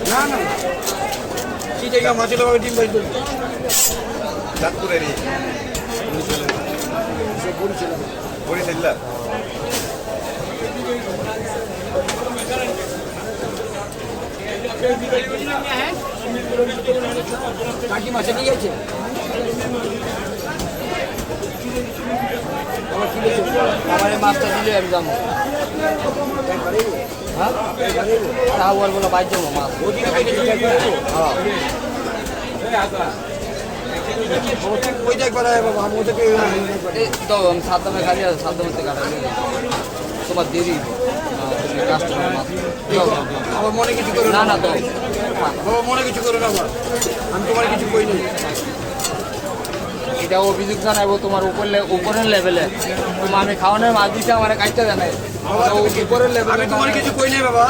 না না চিটাইগা মাছের ভাবে ডিম বাইর করবে চাঁদপুরেরই বরিশাল্লা কাকি মাছে নিয়ে গেছে আমার মাছটা দিলে আমি যাবো হ্যাঁ তা বলবো বাইর যাবো মাছ ওই দেখ বাড়ায় বাবা আমি ওদেরকে এই তো আমি সাত দামে খালি আছে সাত দামের থেকে কাটা তোমার দেরি কাস্টমার মাছ আমার মনে কিছু করো না না তো বাবা মনে কিছু করো না আমার আমি তোমার কিছু কই নাই এটা অভিযোগ জানাবো তোমার উপরের লেভেলে তোমার আমি খাওয়ানোর মাছ দিতে আমার কাজটা জানাই উপরের লেভেলে আমি তোমার কিছু কই নাই বাবা